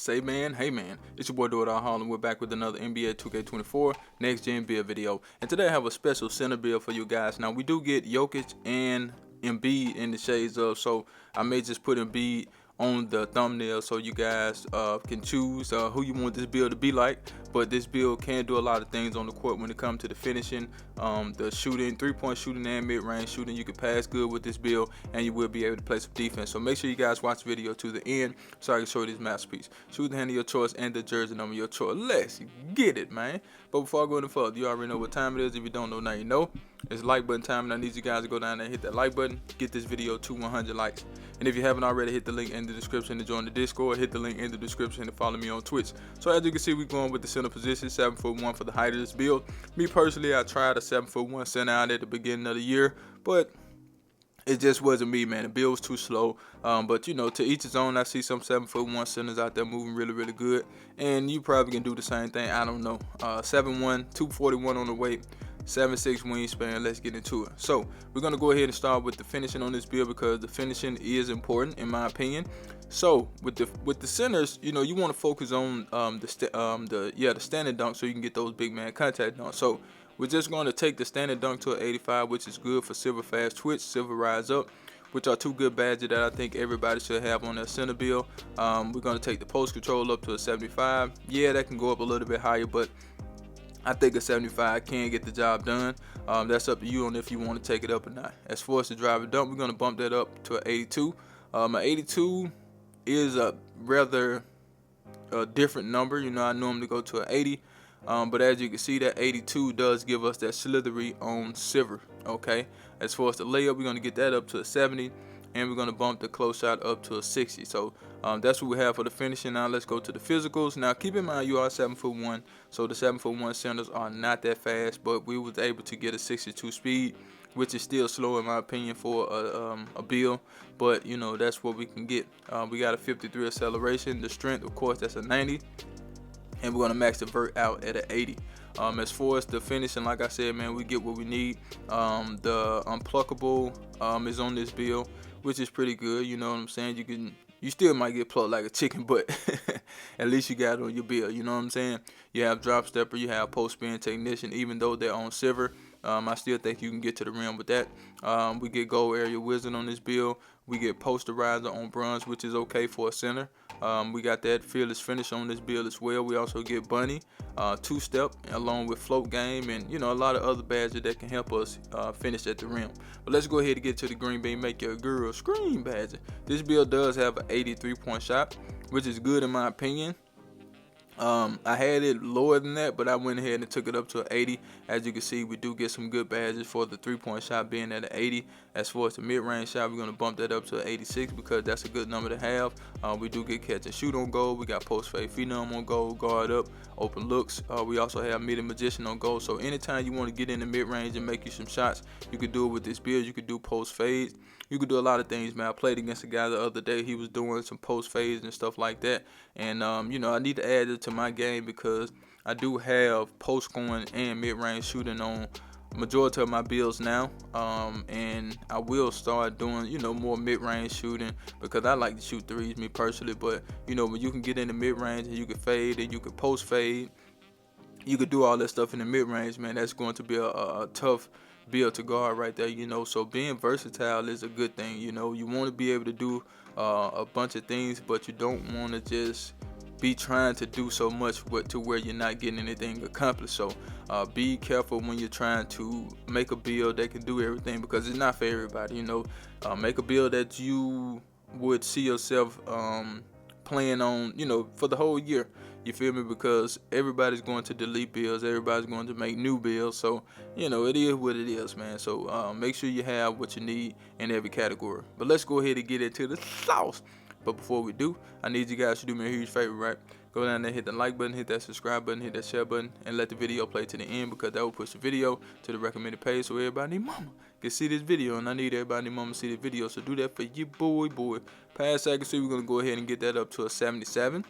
Say man, hey man, it's your boy Do It All Harlem. We're back with another NBA 2K24 next gen build video, and today I have a special center build for you guys. Now we do get Jokic and Embiid in the shades of, so I may just put Embiid on the thumbnail so you guys can choose who you want this build to be like. But this build can do a lot of things on the court when it comes to the finishing, the shooting, 3-point shooting and mid-range shooting. You can pass good with this build and you will be able to play some defense. So make sure you guys watch the video to the end so I can show you this masterpiece. Shoot the hand of your choice and the jersey number of your choice. Let's get it, man. But before I go any further, you already know what time it is. If you don't know, now you know. It's like button time, and I need you guys to go down there and hit that like button. Get this video to 100 likes. And if you haven't already, hit the link in the description to join the Discord. Hit the link in the description to follow me on Twitch. So as you can see, we're going with the center position, 7'1" for the height of this build. Me personally, I tried a 7'1" center out at the beginning of the year, but it just wasn't me, man. The build was too slow. But you know, to each his own. I see some 7'1" centers out there moving really good, and you probably can do the same thing. I don't know. 7'1", 241 on the weight. 7'6" wingspan. Let's get into it. So we're gonna go ahead and start with the finishing on this build because the finishing is important in my opinion. So with the centers, you know, you want to focus on the standing dunk so you can get those big man contact dunks. So we're just going to take the standing dunk to an 85, which is good for silver fast twitch, silver rise up, which are two good badges that I think everybody should have on their center build. We're going to take the post control up to a 75. Yeah, that can go up a little bit higher, but I think a 75 can get the job done. That's up to you on if you want to take it up or not. As far as the drive and dunk, we're going to bump that up to an 82. An 82 is a rather different number. You know, I normally go to an 80. But as you can see, that 82 does give us that slithery on silver. Okay. As far as the layup, we're going to get that up to a 70. And we're going to bump the close shot up to a 60. So that's what we have for the finishing. Now let's go to the physicals. Now keep in mind you are 7'1", so the 7'1" centers are not that fast, but we was able to get a 62 speed, which is still slow in my opinion for a build. But you know, that's what we can get. We got a 53 acceleration. The strength, of course, that's a 90, and we're going to max the vert out at an 80. As far as the finishing, like I said, man, we get what we need. The unpluckable is on this build, which is pretty good. You know what I'm saying? You still might get plucked like a chicken, but at least you got it on your build. You know what I'm saying? You have drop stepper, you have post spin technician, even though they're on silver. I still think you can get to the rim with that. We get gold area wizard on this build. We get posterizer on bronze, which is okay for a center. We got that fearless finish on this build as well. We also get bunny, two-step, along with float game, and you know, a lot of other badges that can help us finish at the rim. But let's go ahead and get to the green bean, make your girl scream badge. This build does have an 83-point shot, which is good in my opinion. I had it lower than that, but I went ahead and took it up to an 80. As you can see, we do get some good badges for the 3-point shot being at an 80. As far as the mid-range shot, we're going to bump that up to an 86 because that's a good number to have. We do get catch and shoot on gold. We got post fade phenom on gold, guard up, open looks. We also have mid and magician on gold. So anytime you want to get in the mid-range and make you some shots, you could do it with this build. You could do post fades. You could do a lot of things, man. I played against a guy the other day. He was doing some post fades and stuff like that. And, you know, I need to add it to my game because I do have post scoring and mid-range shooting on majority of my builds now. And I will start doing, you know, more mid-range shooting because I like to shoot threes, me personally. But, you know, when you can get in the mid-range and you can fade and you can post fade, you could do all that stuff in the mid-range, man. That's going to be a tough build to guard right there, you know. So being versatile is a good thing. You know, you want to be able to do a bunch of things, but you don't want to just be trying to do so much to where you're not getting anything accomplished. So be careful when you're trying to make a build that can do everything, because it's not for everybody. You know, make a build that you would see yourself playing on, you know, for the whole year. You feel me? Because everybody's going to delete builds, everybody's going to make new builds. So, you know, it is what it is, man. So make sure you have what you need in every category. But let's go ahead and get into the sauce. But before we do, I need you guys to do me a huge favor, right? Go down there, hit the like button, hit that subscribe button, hit that share button, and let the video play to the end, because that will push the video to the recommended page so everybody and mama can see this video. And I need everybody and mama to see the video, so do that for your boy. Pass accuracy, we're going to go ahead and get that up to a 77.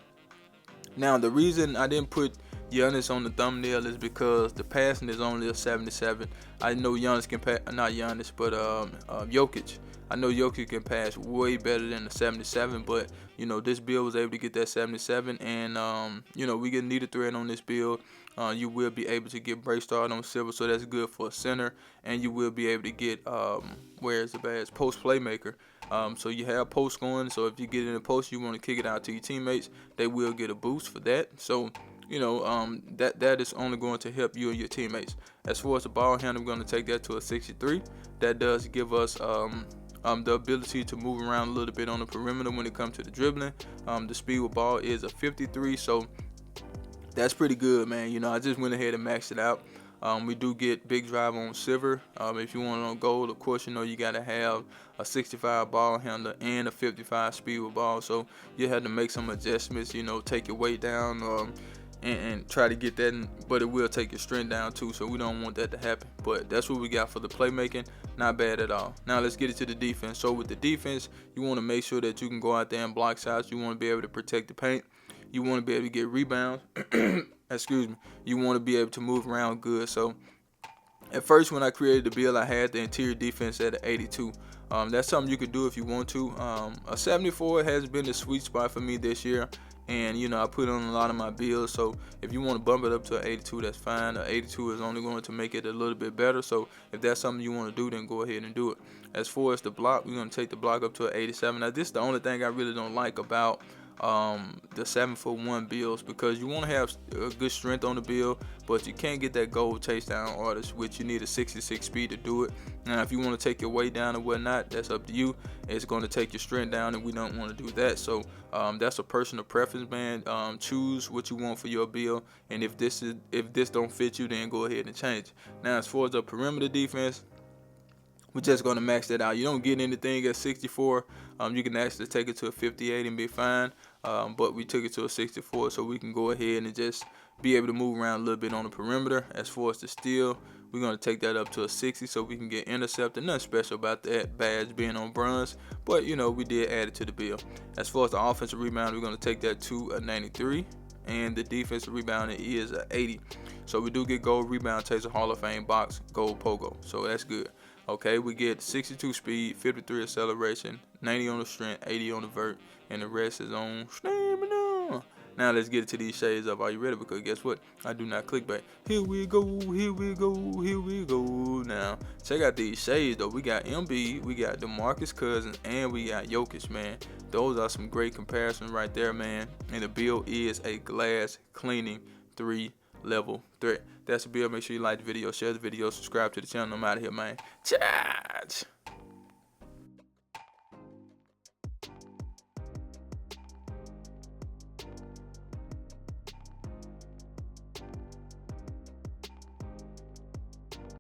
Now, the reason I didn't put Giannis on the thumbnail is because the passing is only a 77. I know Giannis can pass, not Giannis, but Jokic. I know Jokic can pass way better than the 77, but you know, this build was able to get that 77, and you know, we get needed thread on this build. You will be able to get break start on silver, so that's good for a center, and you will be able to get where's the badge, post playmaker. So you have post going, so if you get in the post, you want to kick it out to your teammates, they will get a boost for that. So you know, that is only going to help you and your teammates. As far as the ball handle, we're going to take that to a 63. That does give us the ability to move around a little bit on the perimeter when it comes to the dribbling. The speed with ball is a 53, so that's pretty good, man. You know, I just went ahead and maxed it out. We do get big drive on silver. If you want it on gold, of course, you know you got to have a 65 ball handler and a 55 speed with ball. So you have to make some adjustments, you know, take your weight down, and try to get that, but it will take your strength down too, so we don't want that to happen. But that's what we got for the playmaking. Not bad at all. Now let's get into the defense. So with the defense, you want to make sure that you can go out there and block shots. You want to be able to protect the paint. You want to be able to get rebounds. Excuse me. You want to be able to move around good. So at first, when I created the build, I had the interior defense at an 82. That's something you could do if you want to. A 74 has been the sweet spot for me this year, and you know, I put on a lot of my builds. So if you want to bump it up to an 82, that's fine. An 82 is only going to make it a little bit better. So if that's something you want to do, then go ahead and do it. As far as the block, we're going to take the block up to an 87. Now this is the only thing I really don't like about the 7'1" builds, because you want to have a good strength on the build, but you can't get that gold takedown artist, which you need a 66 speed to do it. Now if you want to take your weight down or whatnot, that's up to you. It's going to take your strength down, and we don't want to do that. So that's a personal preference, man. Choose what you want for your build, and if this don't fit you, then go ahead and change. Now as far as the perimeter defense, we're just going to max that out. You don't get anything at 64. You can actually take it to a 58 and be fine. But we took it to a 64, so we can go ahead and just be able to move around a little bit on the perimeter. As far as the steal, we're going to take that up to a 60, so we can get intercepted. Nothing special about that badge being on bronze, but you know, we did add it to the build. As far as the offensive rebound, we're going to take that to a 93. And the defensive rebounding is a 80. So we do get gold rebound, takes a Hall of Fame box, gold pogo. So that's good. Okay, we get 62 speed, 53 acceleration, 90 on the strength, 80 on the vert, and the rest is on stamina. Now let's get into these shades up. Are you ready? Because guess what? I do not clickbait. Here we go, here we go, here we go. Now, check out these shades though. We got Embiid, we got DeMarcus Cousins, and we got Jokic, man. Those are some great comparisons right there, man. And the build is a glass cleaning 3-level threat. That's the build. Make sure you like the video, share the video, subscribe to the channel. I'm out of here, man. Charge!